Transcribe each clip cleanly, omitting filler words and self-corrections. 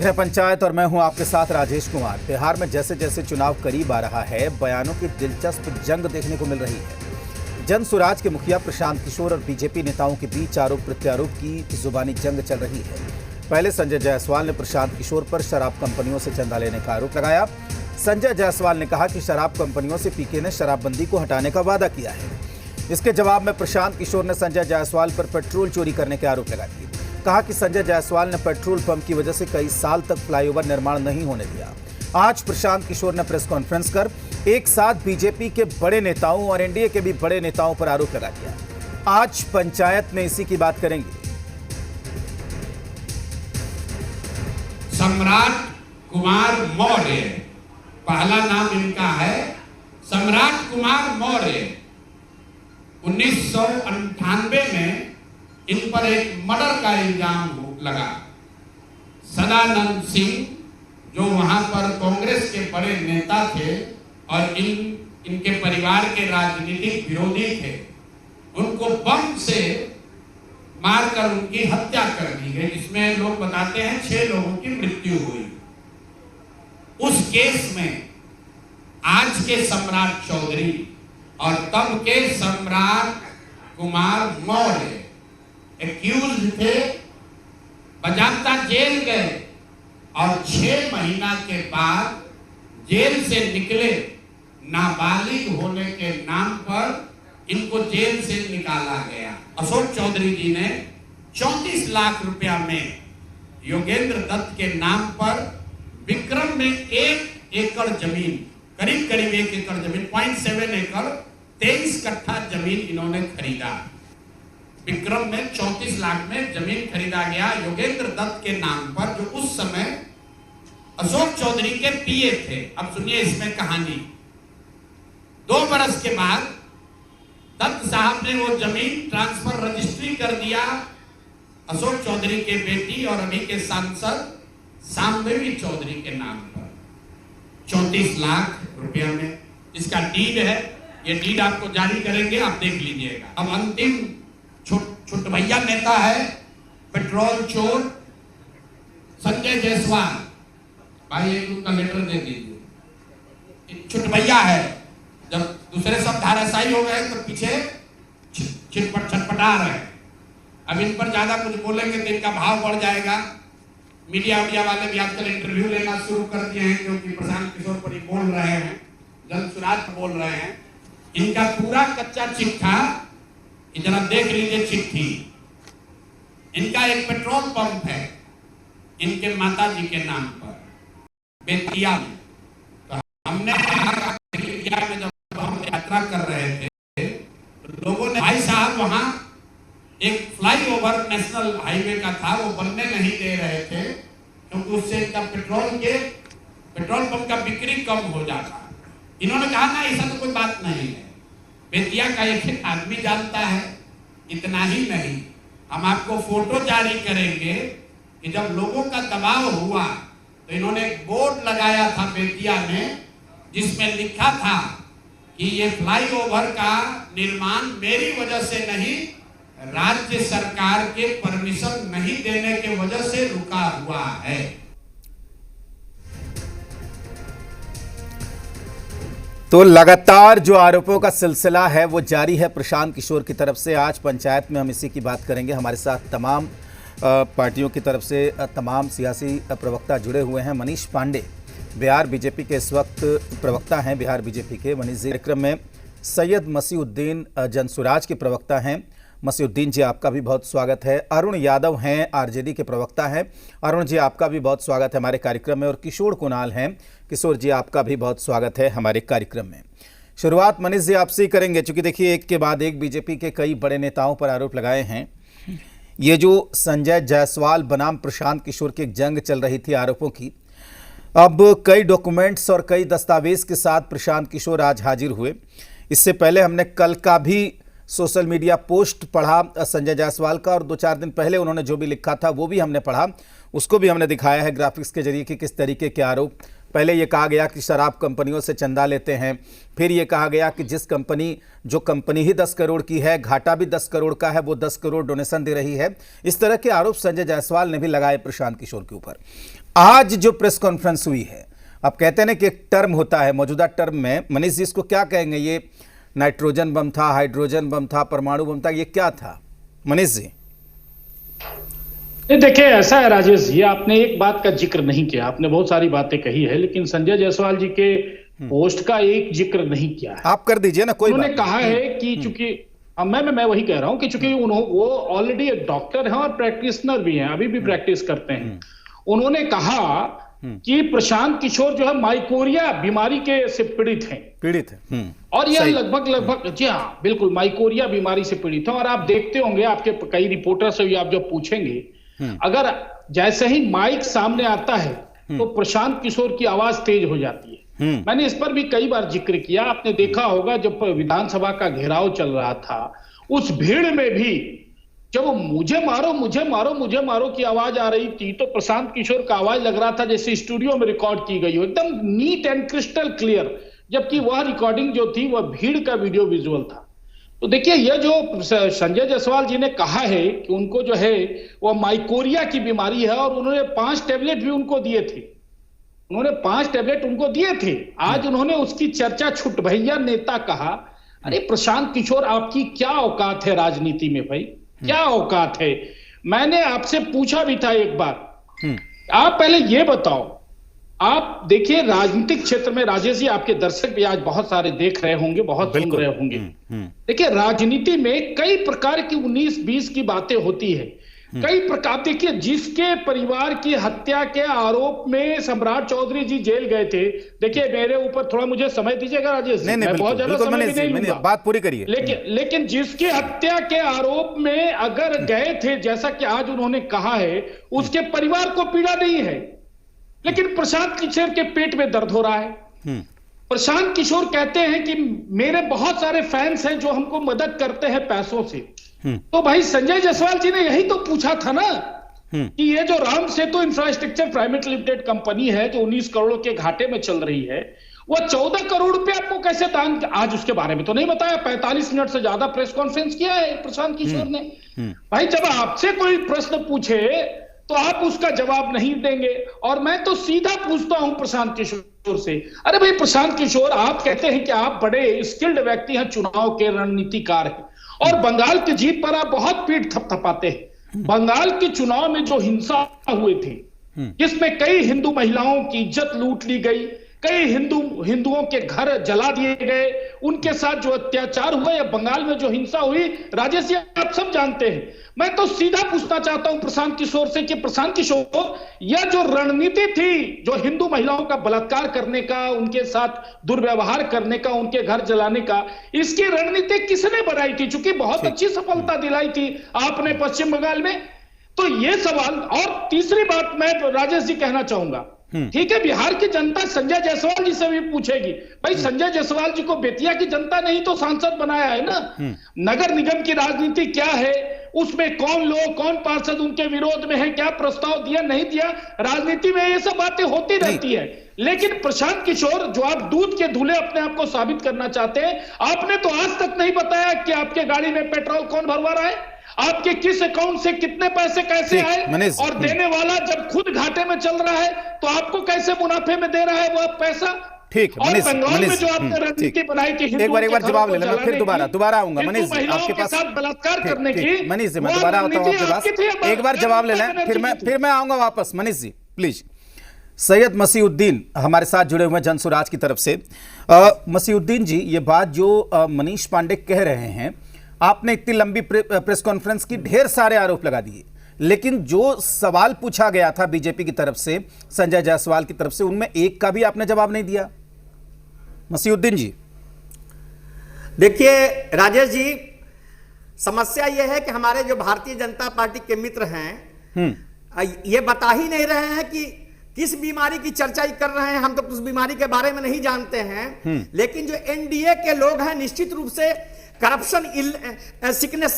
है पंचायत और मैं हूं आपके साथ राजेश कुमार। बिहार में जैसे जैसे चुनाव करीब आ रहा है, बयानों की दिलचस्प जंग देखने को मिल रही है। जन सुराज के मुखिया प्रशांत किशोर और बीजेपी नेताओं के बीच आरोप प्रत्यारोप की जुबानी जंग चल रही है। पहले संजय जायसवाल ने प्रशांत किशोर पर शराब कंपनियों से चंदा लेने का आरोप लगाया। संजय जायसवाल ने कहा कि शराब कंपनियों से पीके ने शराबबंदी को हटाने का वादा किया है। इसके जवाब में प्रशांत किशोर ने संजय जायसवाल पर पेट्रोल चोरी करने के आरोप लगाए। कहा कि संजय जायसवाल ने पेट्रोल पंप की वजह से कई साल तक फ्लाईओवर निर्माण नहीं होने दिया। आज प्रशांत किशोर ने प्रेस कॉन्फ्रेंस कर एक साथ बीजेपी के बड़े नेताओं और एनडीए के भी बड़े नेताओं पर आरोप लगा दिया। आज पंचायत में इसी की बात करेंगे। सम्राट कुमार मौर्य, पहला नाम इनका है सम्राट कुमार मौर्य। 1998 में इन पर एक मर्डर का इल्जाम लगा। सदानंद सिंह जो वहां पर कांग्रेस के बड़े नेता थे और इनके परिवार के राजनीतिक विरोधी थे, उनको बम से मारकर उनकी हत्या कर दी गई। इसमें लोग बताते हैं 6 लोगों की मृत्यु हुई। उस केस में आज के सम्राट चौधरी और तब के सम्राट कुमार मौर्य एक्यूज थे, बजाता जेल गए और 6 महीना के बाद जेल से निकले। नाबालिग होने के नाम पर इनको जेल से निकाला गया। अशोक चौधरी जी ने 34 लाख रुपया में योगेंद्र दत्त के नाम पर विक्रम में 1 एकड़ जमीन, करीब 1 एकड़ जमीन, 0.7 एकड़, 23 कट्ठा जमीन इन्होंने खरीदा। विक्रम में 34 लाख में जमीन खरीदा गया योगेंद्र दत्त के नाम पर, जो उस समय अशोक चौधरी के पीए थे। अब सुनिए इसमें कहानी। 2 बरस के बाद दत्त साहब ने वो जमीन ट्रांसफर रजिस्ट्री कर दिया अशोक चौधरी के बेटी और अभी के सांसद सामदेवी चौधरी के नाम पर 34 लाख रुपया में। इसका डीड है, ये डीड आपको जारी करेंगे, आप देख लीजिएगा। अब अंतिम छुटभैया नेता है पेट्रोल चोर संजय जायसवाल। भाई एक उनका लेटर दे दीजिए। छुटभैया है, जब दूसरे सब धाराशायी हो गए तो पीछे छटपटा रहे। अब इन पर ज्यादा कुछ बोलेंगे तो इनका भाव बढ़ जाएगा। मीडिया वाले भी आजकल इंटरव्यू लेना शुरू कर दिए हैं, क्योंकि प्रशांत किशोर पर ही बोल रहे हैं, जन सुराज पर बोल रहे हैं। इनका पूरा कच्चा चिट्ठा जरा देख लीजिए चिट्ठी। इनका एक पेट्रोल पंप है इनके माता जी के नाम पर बेतिया में। तो हमने बेतिया में जब हम यात्रा कर रहे थे तो लोगों ने, भाई साहब वहां एक फ्लाईओवर नेशनल हाईवे का था, वो बनने नहीं दे रहे थे क्योंकि उससे इनका पेट्रोल पंप का बिक्री कम हो जाता। इन्होंने कहा ना, ऐसा तो कोई बात नहीं है, बेतिया का एक आदमी जानता है। इतना ही नहीं, हम आपको फोटो जारी करेंगे कि जब लोगों का दबाव हुआ तो इन्होंने एक बोर्ड लगाया था बेतिया में, जिसमें लिखा था कि ये फ्लाईओवर का निर्माण मेरी वजह से नहीं, राज्य सरकार के परमिशन नहीं देने के वजह से रुका हुआ है। तो लगातार जो आरोपों का सिलसिला है वो जारी है प्रशांत किशोर की तरफ से। आज पंचायत में हम इसी की बात करेंगे। हमारे साथ तमाम पार्टियों की तरफ से तमाम सियासी प्रवक्ता जुड़े हुए हैं। मनीष पांडे बिहार बीजेपी के इस वक्त प्रवक्ता हैं, बिहार बीजेपी के। मनीष जी कार्यक्रम में सैयद मसीउद्दीन जनसुराज के प्रवक्ता हैं। मसीउद्दीन जी आपका भी बहुत स्वागत है। अरुण यादव हैं, आरजेडी के प्रवक्ता हैं। अरुण जी आपका भी बहुत स्वागत है हमारे कार्यक्रम में। और किशोर कुणाल हैं, किशोर जी आपका भी बहुत स्वागत है हमारे कार्यक्रम में। शुरुआत मनीष जी आपसे ही करेंगे, चूंकि देखिए एक के बाद एक बीजेपी के कई बड़े नेताओं पर आरोप लगाए हैं। ये जो संजय जायसवाल बनाम प्रशांत किशोर की एक जंग चल रही थी आरोपों की, अब कई डॉक्यूमेंट्स और कई दस्तावेज के साथ प्रशांत किशोर आज हाजिर हुए। इससे पहले हमने कल का भी सोशल मीडिया पोस्ट पढ़ा संजय जायसवाल का, और 2-4 दिन पहले उन्होंने जो भी लिखा था वो भी हमने पढ़ा, उसको भी हमने दिखाया है ग्राफिक्स के जरिए कि किस तरीके के आरोप। पहले ये कहा गया कि शराब कंपनियों से चंदा लेते हैं, फिर ये कहा गया कि जो कंपनी ही 10 करोड़ की है, घाटा भी 10 करोड़ का है, वो 10 करोड़ डोनेशन दे रही है। इस तरह के आरोप संजय जायसवाल ने भी लगाए प्रशांत किशोर के ऊपर। आज जो प्रेस कॉन्फ्रेंस हुई है, आप कहते हैं ना कि एक टर्म होता है, मौजूदा टर्म में मनीष जी इसको क्या कहेंगे? ये नाइट्रोजन बम था, हाइड्रोजन बम था, परमाणु बम था, ये क्या था मनीष जी? देखिए, ऐसा है राजेश जी, आपने एक बात का जिक्र नहीं किया। आपने बहुत सारी बातें कही है, लेकिन संजय जायसवाल जी के पोस्ट का एक जिक्र नहीं किया है। आप कर दीजिए ना, कोई उन्होंने कहा है कि चूंकि मैं वही कह रहा हूं कि चूंकि वो ऑलरेडी एक डॉक्टर हैं और प्रैक्टिशनर भी हैं, अभी भी प्रैक्टिस करते हैं। उन्होंने कहा कि प्रशांत किशोर जो है माइकोरिया बीमारी के से पीड़ित हैं। और यह लगभग जी हाँ, बिल्कुल माइकोरिया बीमारी से पीड़ित है। और आप देखते होंगे, आपके कई रिपोर्टर से भी आप जब पूछेंगे, अगर जैसे ही माइक सामने आता है तो प्रशांत किशोर की आवाज तेज हो जाती है। मैंने इस पर भी कई बार जिक्र किया। आपने देखा होगा जब विधानसभा का घेराव चल रहा था, उस भीड़ में भी जब मुझे मारो की आवाज आ रही थी, तो प्रशांत किशोर का आवाज लग रहा था जैसे स्टूडियो में रिकॉर्ड की गई हो, एकदम नीट एंड क्रिस्टल क्लियर, जबकि वह रिकॉर्डिंग जो थी वह भीड़ का वीडियो विजुअल था। तो देखिए, यह जो संजय जायसवाल जी ने कहा है कि उनको जो है वह माइकोरिया की बीमारी है, और उन्होंने 5 टैबलेट भी उनको दिए थे, आज उन्होंने उसकी चर्चा छुट भैया नेता कहा। अरे प्रशांत किशोर, आपकी क्या औकात है राजनीति में भाई, क्या औकात है? मैंने आपसे पूछा भी था एक बार, आप पहले ये बताओ, आप देखिए राजनीतिक क्षेत्र में, राजेश जी आपके दर्शक भी आज बहुत सारे देख रहे होंगे, बहुत सुन रहे होंगे। देखिए, राजनीति में कई प्रकार की 19-20 की बातें होती है, कई प्रकार। देखिए, जिसके परिवार की हत्या के आरोप में सम्राट चौधरी जी जेल गए थे, देखिए मेरे ऊपर थोड़ा मुझे समय दीजिएगा राजेश जी, मैं बहुत ज्यादा समय भी नहीं लूंगा, बात पूरी करिए। लेकिन जिसके हत्या के आरोप में अगर गए थे, जैसा कि आज उन्होंने कहा है, उसके परिवार को पीड़ा नहीं है, लेकिन प्रशांत किशोर के पेट में दर्द हो रहा है। प्रशांत किशोर कहते हैं कि मेरे बहुत सारे फैंस हैं जो हमको मदद करते हैं पैसों से। तो भाई संजय जायसवाल जी ने यही तो पूछा था ना कि ये जो Ram Setu infrastructure private limited company है जो 19 करोड़ के घाटे में चल रही है, वो 14 करोड़ रुपए आपको कैसे दान, आज उसके बारे में तो नहीं बताया। 45 मिनट से ज्यादा प्रेस कॉन्फ्रेंस किया है प्रशांत किशोर ने। भाई, जब आपसे कोई प्रश्न पूछे तो आप उसका जवाब नहीं देंगे, और मैं तो सीधा पूछता हूं प्रशांत किशोर से, अरे भाई प्रशांत किशोर, आप कहते हैं कि आप बड़े स्किल्ड व्यक्ति हैं, चुनाव के रणनीतिकार हैं, और बंगाल की जीत पर आप बहुत पीठ थपथपाते हैं। बंगाल के चुनाव में जो हिंसा हुए थे, जिसमें कई हिंदू महिलाओं की इज्जत लूट ली गई, कई हिंदुओं के घर जला दिए गए, उनके साथ जो अत्याचार हुआ, या बंगाल में जो हिंसा हुई, राजेश जी आप सब जानते हैं। मैं तो सीधा पूछना चाहता हूं प्रशांत किशोर से कि प्रशांत किशोर, यह जो रणनीति थी, जो हिंदू महिलाओं का बलात्कार करने का, उनके साथ दुर्व्यवहार करने का, उनके घर जलाने का, इसकी रणनीति किसने बनाई थी? चूंकि बहुत अच्छी सफलता दिलाई थी आपने पश्चिम बंगाल में। तो यह सवाल, और तीसरी बात मैं राजेश जी कहना चाहूंगा, ठीक है, बिहार की जनता संजय जायसवाल जी से भी पूछेगी। भाई, संजय जायसवाल जी को बेतिया की जनता ने ही तो सांसद बनाया है ना। नगर निगम की राजनीति क्या है, उसमें कौन लोग, कौन पार्षद उनके विरोध में है, क्या प्रस्ताव दिया, नहीं दिया, राजनीति में ये सब बातें होती रहती है। लेकिन प्रशांत किशोर, जो आप दूध के धुले अपने आप को साबित करना चाहते हैं, आपने तो आज तक नहीं बताया कि आपके गाड़ी में पेट्रोल कौन भरवा रहा है, आपके किस अकाउंट से कितने पैसे कैसे आए, और देने वाला जब खुद घाटे में चल रहा है तो आपको कैसे मुनाफे में दे रहा है वो पैसा। ठीक है मनीष, जो आपने रणनीति बनाई थी, एक बार जवाब ले लेना, फिर दोबारा आऊंगा मनीष जी आपके पास, बलात्कार करने की। मनीष जी मैं दोबारा आता हूं आपके पास, एक बार जवाब ले लें, फिर मैं आऊंगा वापस। मनीष जी प्लीज। सैयद मसीहुद्दीन हमारे साथ जुड़े हुए हैं जनसुराज की तरफ से। मसीहुद्दीन जी, ये बात जो मनीष पांडे कह रहे हैं, आपने इतनी लंबी प्रेस कॉन्फ्रेंस की, ढेर सारे आरोप लगा दिए, लेकिन जो सवाल पूछा गया था बीजेपी की तरफ से, संजय जायसवाल की तरफ से, उनमें एक का भी आपने जवाब नहीं दिया। मसीहुद्दीन जी देखिए राजेश जी, समस्या यह है कि हमारे जो भारतीय जनता पार्टी के मित्र हैं, ये बता ही नहीं रहे हैं कि किस बीमारी की चर्चा कर रहे हैं। हम तो उस बीमारी के बारे में नहीं जानते हैं, लेकिन जो एनडीए के लोग हैं निश्चित रूप से करप्शन सिकनेस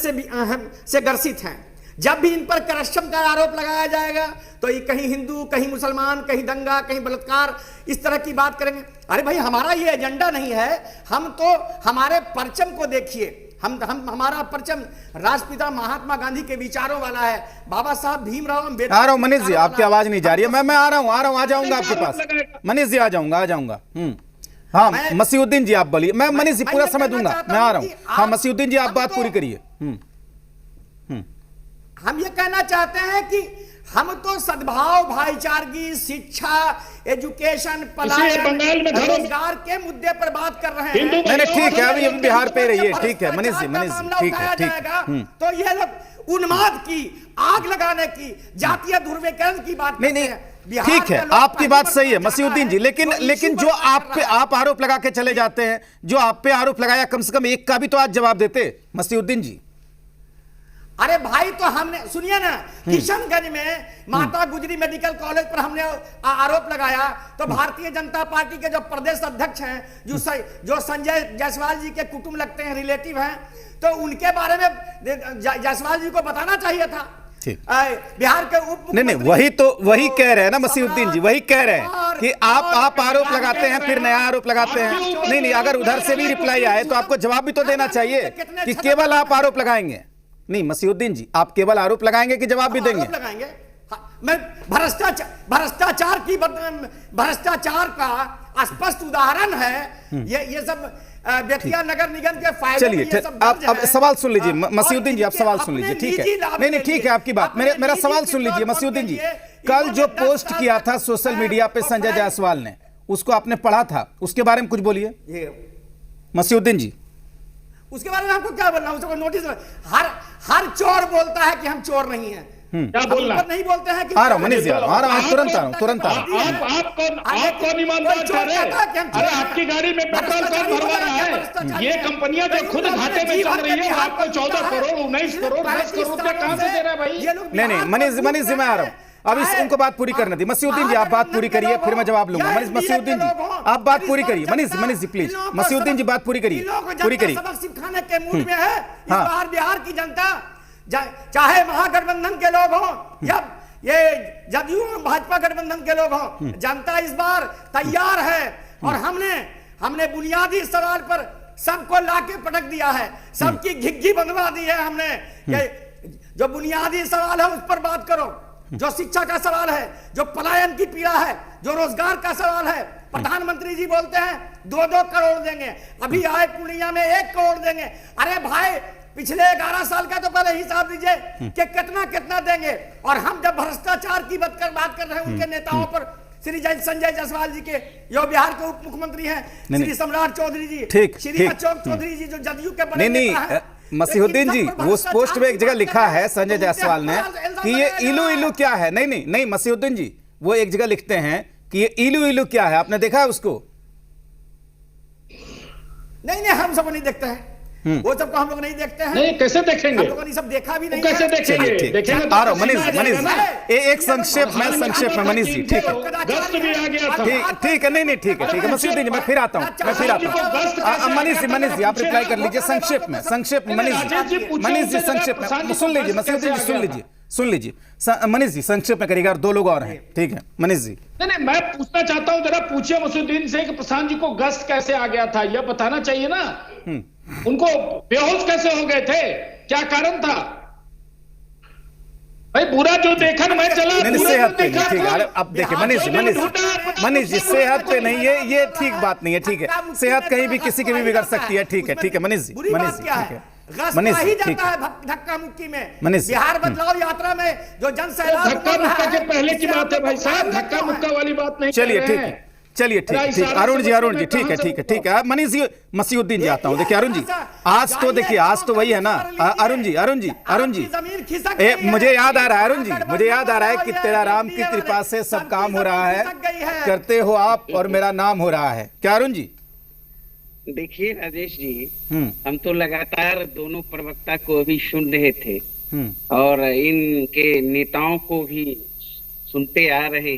से ग्रसित हैं। जब भी इन पर करप्शन का आरोप लगाया जाएगा तो ये कहीं हिंदू, कहीं मुसलमान, कहीं दंगा, कहीं बलात्कार, इस तरह की बात करेंगे। अरे भाई, हमारा ये एजेंडा नहीं है। हम तो हमारे परचम को देखिए, हमारा परचम राष्ट्रपिता महात्मा गांधी के विचारों वाला है, बाबा साहब भीमराव अम्बेडकर। आ रहा हूँ मनीष जी, आपकी आवाज नहीं जा रही है। मैं आ रहा हूँ, आ जाऊंगा आपके पास। मनीष जी आ जाऊंगा। हाँ मसीहुद्दीन जी आप बोलिए, मैं मनीष जी पूरा समय दूंगा, मैं आ रहा हूँ। हाँ मसीहुद्दीन जी आप बात पूरी करिए। हम ये कहना चाहते हैं कि हम तो सद्भाव, भाईचारगी, शिक्षा, एजुकेशन, बंगाल में रोजगार के मुद्दे पर बात कर रहे हैं। नहीं ठीक है, अभी बिहार पे रहिए। ठीक है मनीष जी, ठीक है। तो ये लोग उन्माद की, आग लगाने की, जातीय ध्रुवीकरण की बात नहीं ठीक है, आपकी बात सही है मसीहुद्दीन जी, लेकिन जो आप आरोप लगा के चले जाते हैं, जो आप पे आरोप लगाया, कम से कम एक का भी तो आज जवाब देते मसीहुद्दीन जी। अरे भाई, तो हमने सुनिए ना, किशनगंज में माता गुजरी मेडिकल कॉलेज पर हमने आरोप लगाया, तो भारतीय जनता पार्टी के जो प्रदेश अध्यक्ष हैं, जो संजय जायसवाल जी के कुटुंब लगते हैं, रिलेटिव हैं, तो उनके बारे में जायसवाल जी को बताना चाहिए था। बिहार के उप नहीं वही कह रहे हैं ना मसीहुद्दीन जी, वही कह रहे हैं कि आप आरोप लगाते हैं फिर नया आरोप लगाते हैं। नहीं अगर उधर से भी रिप्लाई आए तो आपको जवाब भी तो देना चाहिए कि केवल आप आरोप लगाएंगे। नहीं मसीहुद्दीन जी, आप केवल आरोप लगाएंगे कि जवाब भी देंगे? लगाएंगे। मैं भ्रष्टाचार का स्पष्ट उदाहरण है ये सब बेतिया नगर निगम के फायदे। चलिए अब सवाल सुन लीजिए मसीहुद्दीन जी, आप सवाल सुन लीजिए। ठीक है, नहीं ठीक है, आपकी बात, मेरा सवाल सुन लीजिए मसीहुद्दीन जी। कल जो पोस्ट किया था सोशल मीडिया पे संजय जायसवाल ने, उसको आपने पढ़ा था, उसके बारे में कुछ बोलिए मसीहुद्दीन जी। उसके बारे में आपको क्या बोलना, उसको नोटिस। हर चोर बोलता है कि हम चोर नहीं हैं। क्या बोलना नहीं बोलते हैं कि आ रहा हूं मनीष जी, तुरंत आ रहा हूं। आप कौन ईमानदार ठहरे? अरे आपकी गाड़ी में पेट्रोल कौन भरवा रहा है? ये कंपनियां जो खुद घाटे में चल रही है, आपको 14 करोड़ 19 करोड़ 10 करोड़ रुपया कहां से दे रहा है भाई? नहीं मनीष जी मैं आ रहा हूं, अब उनको बात पूरी करने दी। मसीहुद्दीन जी आप बात पूरी करिए, फिर मैं जवाब लूंगा। मसीहुद्दीन जी आप बात पूरी करिए। मनीष जी प्लीज, मसीहुद्दीन जी बात पूरी करिए। सबक सिखाने के मूड में है इस बार बिहार की जनता, चाहे महागठबंधन के लोग हों या ये जदयू भाजपा गठबंधन के लोग हों, जनता इस बार तैयार है। और हमने बुनियादी सवाल पर सबको लाके पटक दिया है, सबकी घिग्घी बंधवा दी है हमने कि जो बुनियादी सवाल है उस पर बात करो, जो शिक्षा का सवाल है, जो पलायन की पीड़ा है, जो रोजगार का सवाल है। प्रधानमंत्री जी बोलते हैं 2-2 करोड़ देंगे, अभी आए पूर्णिया में 1 करोड़ देंगे। अरे भाई, पिछले 11 साल का तो पहले हिसाब दीजिए कि कितना देंगे। और हम जब भ्रष्टाचार की बात कर रहे हैं उनके नेताओं पर, श्री संजय जायसवाल जी के, जो बिहार के उप मुख्यमंत्री हैं, श्री सम्राट चौधरी जी, श्री अशोक चौधरी जी जो जदयू के बड़े नेता हैं। मसीहुद्दीन जी, वो पोस्ट में एक जगह लिखा है संजय जायसवाल ने कि ये इलू क्या है। नहीं मसीहुद्दीन जी, वो एक जगह लिखते हैं कि ये इलू क्या है, आपने देखा है उसको? नहीं हम सब नहीं देखते हैं, वो सबको हम लोग नहीं देखते हैं। नहीं कैसे देखेंगे? हम लोगों ने सब देखा भी नहीं। कैसे देखेंगे? आ रहा हूं मनीष एक संक्षेप में मनीष जी। ठीक है, गश्त भी आ गया था। ठीक है, नहीं ठीक है मसीहुद्दीन जी, मैं फिर आता हूं। मनीष जी आप रिप्लाई कर लीजिए संक्षेप में मनीष जी संक्षेप में सुन लीजिए। मसीहुद्दीन जी सुन लीजिए मनीष जी संक्षेप में करिएगा, 2 लोग और हैं। ठीक है मनीष जी। नहीं मैं पूछना चाहता हूं, जरा पूछिए मसीहुद्दीन से कि प्रशांत जी को गश्त कैसे आ गया था, यह बताना चाहिए ना। उनको बेहोश कैसे हो गए थे, क्या कारण था भाई? बुरा जो देखा मैं चला, सेहत पे नहीं। ठीक है, अब देखिए मनीष जी सेहत पे नहीं है, ये ठीक बात नहीं है। ठीक है, सेहत कहीं भी किसी की भी बिगड़ सकती है। ठीक है मनीष जी ठीक है मनीष ही जाता है धक्का मुक्की में। बिहार बदलाव यात्रा में जो जन सैलाब, धक्का मुक्का के पहले की बात है भाई साहब, धक्का मुक्का वाली बात नहीं। चलिए ठीक अरुण जी ठीक है मनीष जी। मसीहुद्दीन जी आता हूं। देखिए अरुण जी, आज तो वही है ना। अरुण जी मुझे याद आ रहा है अरुण जी, मुझे याद आ रहा है कि तेरा राम की कृपा से सब काम हो रहा है, करते हो आप और मेरा नाम हो रहा है। क्या अरुण जी? देखिए राजेश जी, हम तो लगातार दोनों प्रवक्ता को अभी सुन रहे थे और इनके नेताओं को भी सुनते आ रहे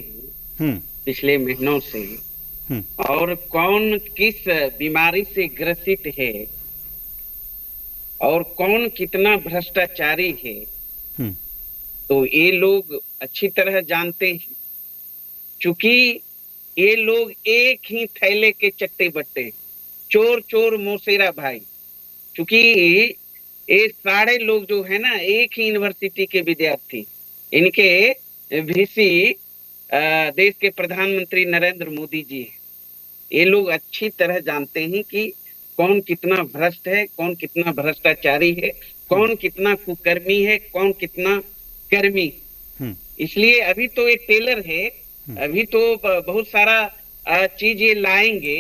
हैं पिछले महीनों से। और कौन किस बीमारी से ग्रसित है और कौन कितना भ्रष्टाचारी है, तो ये लोग अच्छी तरह जानते हैं, क्योंकि ये लोग एक ही थैले के चट्टे बट्टे, चोर चोर मौसेरा भाई। क्योंकि ये सारे लोग जो है ना एक ही यूनिवर्सिटी के विद्यार्थी, इनके वीसी देश के प्रधानमंत्री नरेंद्र मोदी जी हैं। ये लोग अच्छी तरह जानते हैं कि कौन कितना भ्रष्ट है, कौन कितना भ्रष्टाचारी है, कौन कितना कुकर्मी है, कौन कितना कर्मी। इसलिए अभी तो एक टेलर है, अभी तो बहुत सारा चीज ये लाएंगे।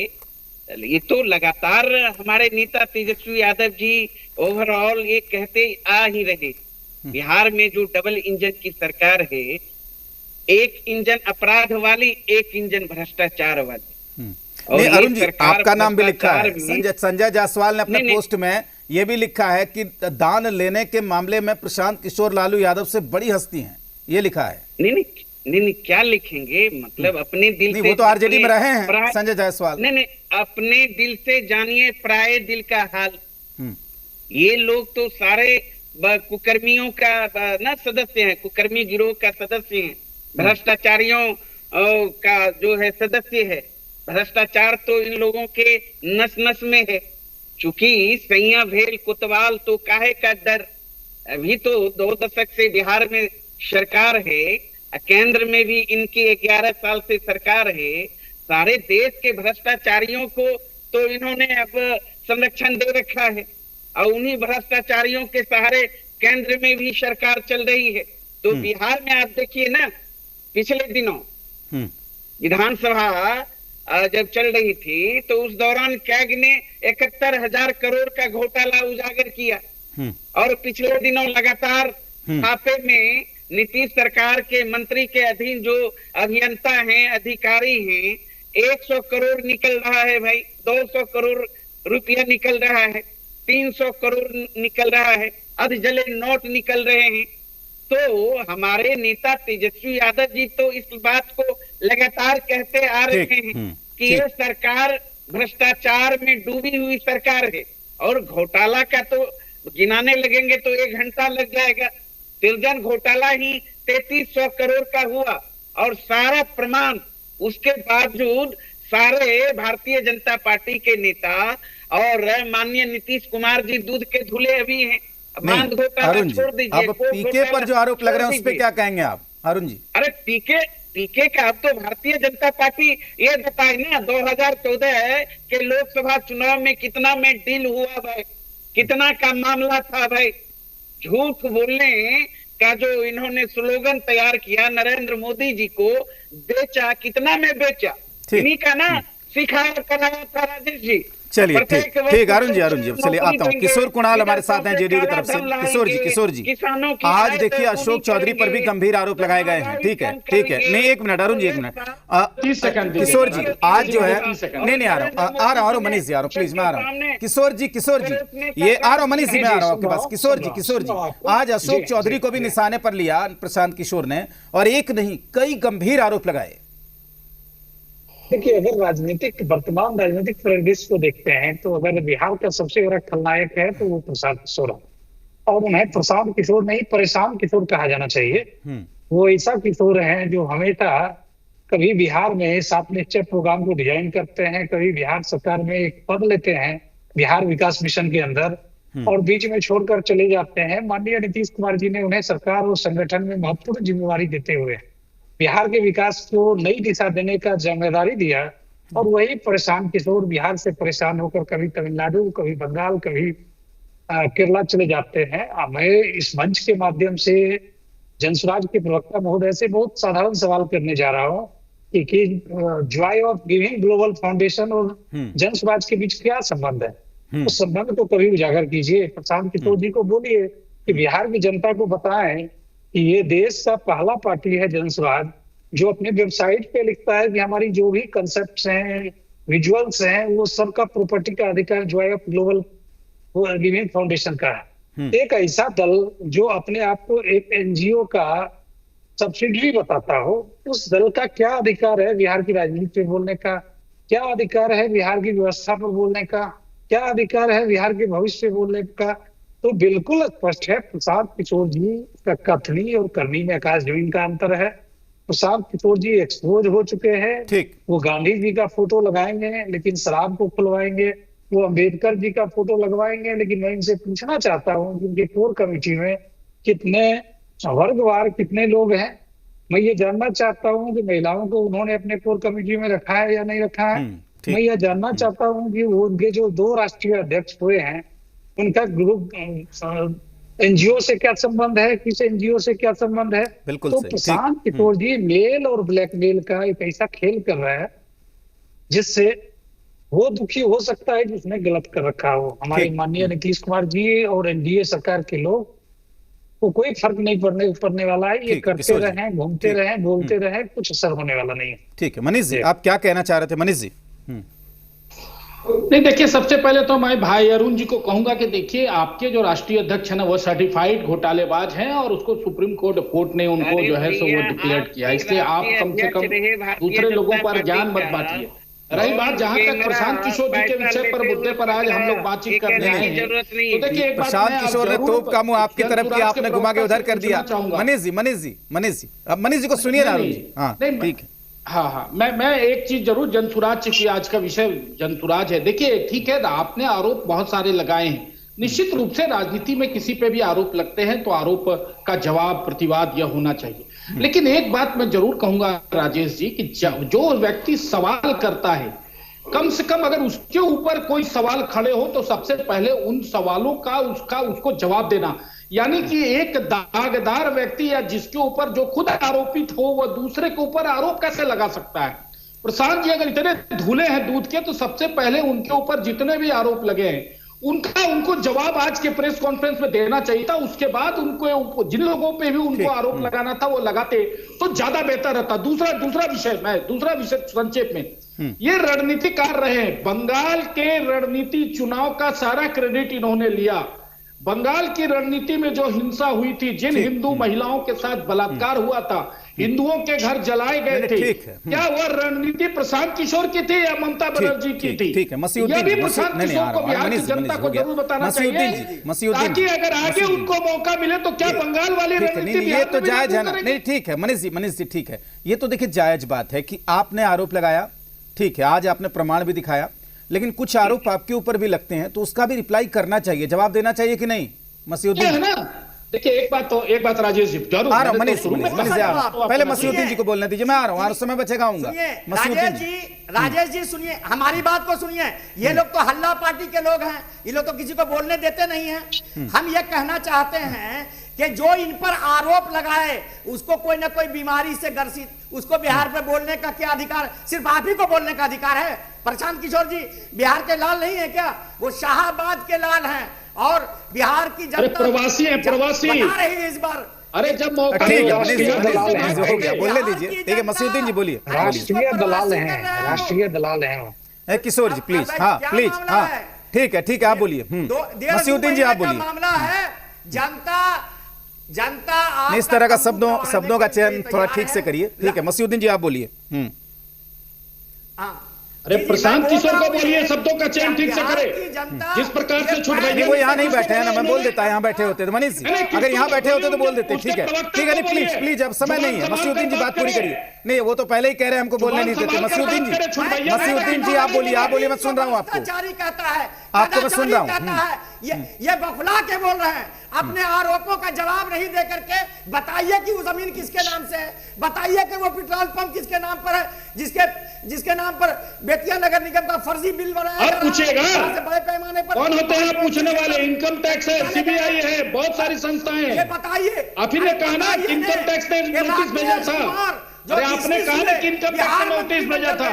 ये तो लगातार हमारे नेता तेजस्वी यादव जी ओवरऑल ये कहते आ ही रहे, बिहार में जो डबल इंजन की सरकार है, एक इंजन अपराध वाली, एक इंजन भ्रष्टाचार वाली। नहीं अरुण जी, आपका नाम भी लिखा है, संजय जायसवाल ने अपने पोस्ट में ये भी लिखा है कि दान लेने के मामले में प्रशांत किशोर लालू यादव से बड़ी हस्ती हैं, ये लिखा है। नहीं, क्या लिखेंगे, मतलब अपने दिल से। वो तो आरजेडी में रहे हैं संजय जायसवाल। नहीं, अपने दिल से जानिए पराये दिल का हाल। ये लोग तो सारे कुकर्मियों का ना सदस्य हैं, कुकर्मी गिरोह का सदस्य हैं, भ्रष्टाचारियों का जो है सदस्य है। भ्रष्टाचार तो इन लोगों के नस नस में है। चूंकि सैया भेल कोतवाल तो काहे का डर। अभी तो 2 दशक से बिहार में सरकार है, केंद्र में भी इनकी 11 साल से सरकार है। सारे देश के भ्रष्टाचारियों को तो इन्होंने अब संरक्षण दे रखा है, और उन्हीं भ्रष्टाचारियों के सहारे केंद्र में भी सरकार चल रही है। तो बिहार में आप देखिए ना, पिछले दिनों विधानसभा जब चल रही थी तो उस दौरान कैग ने 71,000 करोड़ का घोटाला उजागर किया, और पिछले दिनों लगातार छापे में नीतीश सरकार के मंत्री के अधीन जो अभियंता हैं, अधिकारी हैं, 100 करोड़ निकल रहा है भाई, 200 करोड़ रुपया निकल रहा है, 300 करोड़ निकल रहा है, अध जले नोट निकल रहे हैं। तो हमारे नेता तेजस्वी यादव जी तो इस बात को लगातार कहते आ रहे हैं कि यह सरकार भ्रष्टाचार में डूबी हुई सरकार है, और घोटाला का तो गिनाने लगेंगे तो 1 घंटा लग जाएगा। सृजन घोटाला ही 3300 करोड़ का हुआ, और सारा प्रमाण उसके बावजूद सारे भारतीय जनता पार्टी के नेता और माननीय नीतीश कुमार जी दूध के धुले अभी हैं। बांध घोटाला छोड़ दीजिए, अब पीके पर जो आरोप लग रहे हैं उस पर क्या कहेंगे आप अरुण जी? अरे पीके का अब तो भारतीय जनता पार्टी ये बताए ना 2014 के लोकसभा चुनाव में कितना में डील हुआ भाई, कितना का मामला था भाई। झूठ बोलने का जो इन्होंने स्लोगन तैयार किया, नरेंद्र मोदी जी को बेचा, कितना में बेचा, इन्हीं का ना सिखाया कराया था राजेश जी। चलिए ठीक अरुण जी अब चलिए आता हूँ। किशोर कुणाल हमारे साथ हैं जेडीयू की तरफ से। किशोर जी आज देखिए अशोक चौधरी पर भी गंभीर आरोप लगाए गए हैं। ठीक है नहीं, 1 मिनट अरुण जी, 1 मिनट। किशोर जी आज जो है, नहीं आ रहा हूँ मनीष जी, आ रहा हूँ प्लीज, मैं आ रहा हूँ। किशोर जी ये आ रहा हूँ मनीष जी, मैं आ रहा हूँ आपके पास। किशोर जी आज अशोक चौधरी को भी निशाने पर लिया प्रशांत किशोर ने, और एक नहीं कई गंभीर आरोप लगाए। देखिए, अगर वर्तमान राजनीतिक परिदृश्य को देखते हैं तो अगर बिहार का सबसे बड़ा खलनायक है तो वो प्रशांत किशोर है, और उन्हें प्रशांत किशोर नहीं परेशान किशोर कहा जाना चाहिए। वो ऐसा किशोर है जो हमेशा कभी बिहार में 7 निश्चय प्रोग्राम को डिजाइन करते हैं, कभी बिहार सरकार में एक पद लेते हैं बिहार विकास मिशन के अंदर, और बीच में छोड़कर चले जाते हैं। माननीय नीतीश कुमार जी ने उन्हें सरकार और संगठन में महत्वपूर्ण जिम्मेवारी देते हुए बिहार के विकास को नई दिशा देने का जिम्मेदारी दिया, और वही प्रशांत किशोर बिहार से परेशान होकर कभी तमिलनाडु, कभी बंगाल, कभी केरला चले जाते हैं। मैं इस मंच के माध्यम से जनसुराज के प्रवक्ता महोदय से बहुत साधारण सवाल करने जा रहा हूँ कि Joy of giving global foundation और जनसुराज के बीच क्या संबंध है, उस संबंध को कभी उजागर कीजिए। प्रशांत किशोर जी को बोलिए कि बिहार की जनता को बताएं कि ये देश का पहला पार्टी है जनसुराज जो अपने वेबसाइट पे लिखता है कि हमारी जो भी कंसेप्ट्स हैं, विजुअल्स हैं, वो सबका प्रॉपर्टी का अधिकार Joy of global giving foundation का है। एक ऐसा दल जो अपने आप को एक एनजीओ का सब्सिडरी बताता हो, उस दल का क्या अधिकार है बिहार की राजनीति पे बोलने का? क्या अधिकार है बिहार की व्यवस्था पर बोलने का? क्या अधिकार है बिहार के भविष्य पे बोलने का? तो बिल्कुल स्पष्ट है, प्रशांत किशोर जी का कथनी और करनी में आकाश जमीन का अंतर है। प्रशांत किशोर जी एक्सपोज हो चुके हैं। वो गांधी जी का फोटो लगाएंगे लेकिन शराब को खुलवाएंगे, वो अंबेडकर जी का फोटो लगवाएंगे, लेकिन मैं इनसे पूछना चाहता हूँ कि उनके कोर कमेटी में कितने वर्गवार कितने लोग हैं। मैं ये जानना चाहता हूँ कि महिलाओं को उन्होंने अपने कोर कमेटी में रखा है या नहीं रखा है। मैं यह जानना चाहता हूँ कि वो उनके जो 2 राष्ट्रीय अध्यक्ष हुए हैं उनका ग्रुप एनजीओ से क्या संबंध है, किस एनजीओ से क्या संबंध है। बिल्कुल तो सही, प्रशांत किशोर जी मेल और ब्लैकमेल का एक ऐसा खेल कर रहा है जिससे वो दुखी हो सकता है जिसने गलत कर रखा हो। हमारे माननीय नीतीश कुमार जी और एनडीए सरकार के लोग को कोई फर्क नहीं पड़ने वाला है। ये करते रहें, घूमते रहें, बोलते रहें, कुछ असर होने वाला नहीं है। ठीक है मनीष जी, आप क्या कहना चाह रहे थे मनीष जी? नहीं, देखिए, सबसे पहले तो मैं भाई अरुण जी को कहूंगा कि देखिए, आपके जो राष्ट्रीय अध्यक्ष है ना वो सर्टिफाइड घोटालेबाज हैं और उसको सुप्रीम कोर्ट ने उनको जो है सो वो डिक्लेयर किया। इसलिए आप कम से कम दूसरे लोगों पर ज्ञान मत बांटिए। रही बात जहां तक प्रशांत किशोर जी के विषय पर मुद्दे पर आज हम लोग बातचीत कर रहे हैं, तो देखिए प्रशांत किशोर ने तोप का मुंह आपकी तरफ किया, आपने घुमा के उधर कर दिया। मनीष जी को सुनिए ना अरुण जी। हाँ ठीक है। हाँ, मैं एक चीज जरूर, जनसुराज, चूंकि आज का विषय जनसुराज है। देखिए ठीक है, आपने आरोप बहुत सारे लगाए हैं। निश्चित रूप से राजनीति में किसी पे भी आरोप लगते हैं तो आरोप का जवाब, प्रतिवाद यह होना चाहिए। लेकिन एक बात मैं जरूर कहूंगा राजेश जी कि जो व्यक्ति सवाल करता है, कम से कम अगर उसके ऊपर कोई सवाल खड़े हो तो सबसे पहले उन सवालों का उसको जवाब देना। यानी कि एक दागदार व्यक्ति या जिसके ऊपर जो खुद आरोपित हो वह दूसरे के ऊपर आरोप कैसे लगा सकता है? प्रशांत जी अगर इतने धुले हैं दूध के, तो सबसे पहले उनके ऊपर जितने भी आरोप लगे हैं उनको जवाब आज के प्रेस कॉन्फ्रेंस में देना चाहिए था। उसके बाद उनको जिन लोगों पे भी उनको आरोप लगाना था वो लगाते तो ज्यादा बेहतर रहता। दूसरा विषय संक्षेप में, ये रणनीतिकार रहे हैं। बंगाल के रणनीति चुनाव का सारा क्रेडिट इन्होंने लिया। बंगाल की रणनीति में जो हिंसा हुई थी, जिन हिंदू महिलाओं के साथ बलात्कार हुआ था, हिंदुओं के घर जलाए गए थे, क्या वह रणनीति प्रशांत किशोर की थी या ममता बनर्जी की थी? ठीक है, मसीहुद्दीन यह भी प्रशांत किशोर को बिहार की जनता को जरूर बताना चाहिए, ताकि अगर आगे उनको मौका मिले तो क्या बंगाल वाली रणनीति ये तो जायज है ना? नहीं ठीक है मनीष जी ठीक है, ये तो देखिए जायज बात है कि आपने आरोप लगाया, ठीक है, आज आपने प्रमाण भी दिखाया, लेकिन कुछ आरोप आपके ऊपर भी लगते हैं तो उसका भी रिप्लाई करना चाहिए, जवाब देना चाहिए कि नहीं मसीहुद्दीन? देखिए एक बात राजेश जी, आ रहा हूं मनीष जी, पहले मसीहुद्दीन जी को बोलने दीजिए, मैं आ रहा हूं, और समय बचेगा आऊंगा। राजेश जी सुनिए, हमारी बात को सुनिए। ये लोग तो हल्ला पार्टी के लोग हैं, ये लोग तो किसी को बोलने देते नहीं हैं। हम ये कहना चाहते हैं कि जो इन पर आरोप लगाए उसको कोई ना कोई बीमारी से ग्रसित, उसको बिहार पे बोलने का क्या अधिकार? सिर्फ आप ही को बोलने का अधिकार है। प्रशांत किशोर जी बिहार के लाल नहीं है क्या? वो शाहाबाद के लाल हैं और बिहार की जनता प्रवासी है, प्रवासी बता रही है इस बार। अरे जब मौका ठीक है, बोलने दीजिए। ठीक है मसीहुद्दीन जी बोलिए। राष्ट्रीय दलाल हैं किशोर जी प्लीज, हाँ प्लीज, हाँ ठीक है आप बोलिए। मसीहुद्दीन जी आप बोलिए। मामला है जनता इस तरह का शब्दों का चयन थोड़ा ठीक से करिए। ठीक है मसीहुद्दीन जी आप बोलिए। अरे प्रशांत किशोर को बोलिए शब्दों का चयन ठीक से करे। जिस प्रकार से छूट गई, वो यहाँ नहीं बैठे हैं ना, मैं बोल देता, यहाँ बैठे होते तो मनीष जी, अगर यहाँ बैठे होते तो बोल देते। ठीक है नहीं प्लीज अब समय नहीं है। मसीहुद्दीन जी बात पूरी करिए। नहीं वो तो पहले ही कह रहे हैं हमको बोलने नहीं देते। मसीहुद्दीन जी आप बोलिए, मैं सुन रहा हूँ आपको, आपको मैं सुन रहा हूँ। ये बखला के बोल रहे हैं, अपने आरोपों का जवाब नहीं दे करके बताइए कि वो जमीन किसके नाम से है, बताइए कि वो पेट्रोल पंप किसके नाम पर है, जिसके नाम पर बेतिया नगर निगम का फर्जी बिल बनाया और पूछेगा बड़े पैमाने पर। कौन होते हैं पूछने वाले? इनकम टैक्स है, सीबीआई है, बहुत सारी संस्थाएं हैं। ये बताइए, आप ही ने कहा ना कि इनकम टैक्स ने नोटिस भेजा था। अरे आपने कहा ना कि इनकम टैक्स ने नोटिस भेजा था।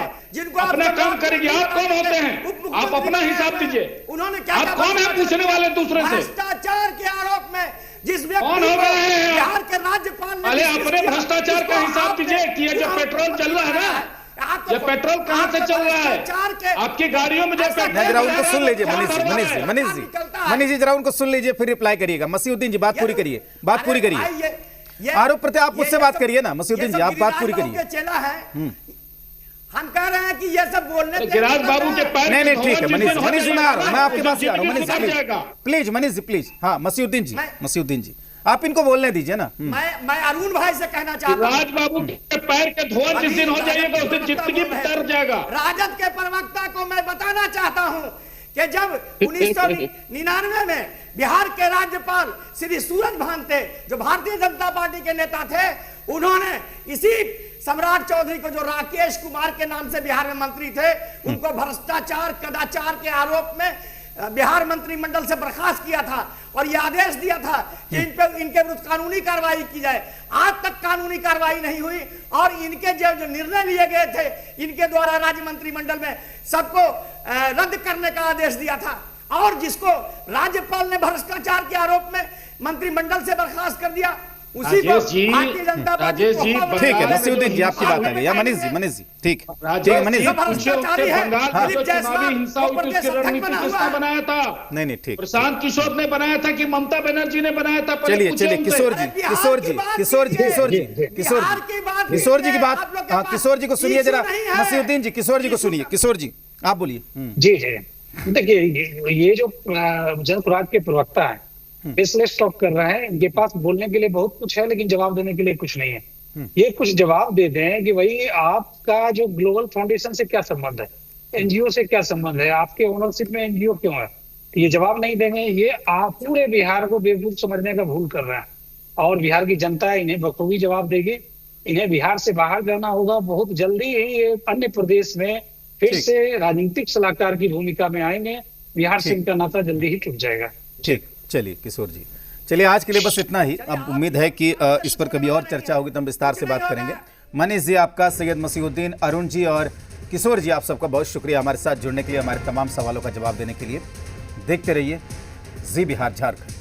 अपना काम करेंगे। आप कौन होते हैं? आप अपना हिसाब दीजिए। उन्होंने क्या, आप कौन है पूछने वाले दूसरे से? भ्रष्टाचार के आरोप में जिस कौन हो गए हैं? बिहार के राज्यपाल ने अरे अपने भ्रष्टाचार का हिसाब दीजिए कि ये जो पेट्रोल चल रहा है ना, ये पेट्रोल कहाँ से चल रहा है? आपकी गाड़ियों में जो जरा उनको सुन लीजिए मनीष जी जरा उनको सुन लीजिए, फिर रिप्लाई करिएगा। मसीहुद्दीन जी बात पूरी करिए। आरोप प्रत्यारोप आप मुझसे बात करिए ना मसीहुद्दीन जी, आप बात पूरी करिए। चला है, हम कह रहे हैं कि ये सब बोलने गिराज बाबू के पैर नहीं ठीक है मनीष जी मैं आ रहा हूँ, मैं आपके पास आ रहा हूँ। मनीष जी प्लीज। हाँ मसीहुद्दीन जी आप इनको बोलने दीजिए ना। मैं अरुण भाई से कहना चाहता हूँ, राज बाबू के पैर के धोआ जिस दिन हो जाएगा उस दिन जिंदगी तर जाएगा। राजद के प्रवक्ता को मैं बताना चाहता हूँ कि जब 1999 में बिहार के राज्यपाल श्री सूरज भान थे, जो भारतीय जनता पार्टी के नेता थे, उन्होंने इसी सम्राट चौधरी को, जो राकेश कुमार के नाम से बिहार में मंत्री थे, उनको भ्रष्टाचार कदाचार के आरोप में बिहार मंत्रिमंडल से बर्खास्त किया था और यह आदेश दिया था कि इनके विरुद्ध कानूनी कार्रवाई की जाए। आज तक कानूनी कार्रवाई नहीं हुई और इनके जो निर्णय लिए गए थे इनके द्वारा राज्य मंत्रिमंडल में सबको रद्द करने का आदेश दिया था, और जिसको राज्यपाल ने भ्रष्टाचार के आरोप में मंत्रिमंडल से बर्खास्त कर दिया, उसी को भारतीय जनता पार्टी राजेश जी, ठीक है नसीरुद्दीन जी, आपकी बात आ गई। या मनीष जी ठीक है मनीष जी, बंगाल में जो चुनावी हिंसा हुई थी उसकी रणनीति किसने बनाया था? नहीं ठीक, प्रशांत किशोर ने बनाया था कि ममता बनर्जी ने बनाया था? चलिए किशोर जी की बात, किशोर जी को सुनिए जरा। नसीरुद्दीन जी, किशोर जी को सुनिए। किशोर जी आप बोलिए। जी जी, देखिए ये जो जनसुराज के प्रवक्ता है फेसलेस टॉक कर रहे हैं, इनके पास बोलने के लिए बहुत कुछ है लेकिन जवाब देने के लिए कुछ नहीं है। ये कुछ जवाब दे दें कि भाई आपका जो ग्लोबल फाउंडेशन से क्या संबंध है, एनजीओ से क्या संबंध है, आपके ओनरशिप में एनजीओ क्यों है, ये जवाब नहीं देंगे। ये आप पूरे बिहार को बेवकूफ समझने का भूल कर रहे हैं और बिहार की जनता इन्हें बखूबी जवाब देगी। इन्हें बिहार से बाहर करना होगा बहुत जल्दी ही। ये अन्य प्रदेश में फिर से राजनीतिक सलाहकार की भूमिका में आएंगे, बिहार से इनका नाता जल्दी ही टूट जाएगा। ठीक, चलिए किशोर जी, चलिए आज के लिए बस इतना ही। अब उम्मीद है कि इस पर कभी और चर्चा होगी तो हम विस्तार से बात करेंगे। मनीष जी आपका, सैयद मसीहुद्दीन, अरुण जी और किशोर जी आप सबका बहुत शुक्रिया हमारे साथ जुड़ने के लिए, हमारे तमाम सवालों का जवाब देने के लिए। देखते रहिए जी बिहार झारखंड।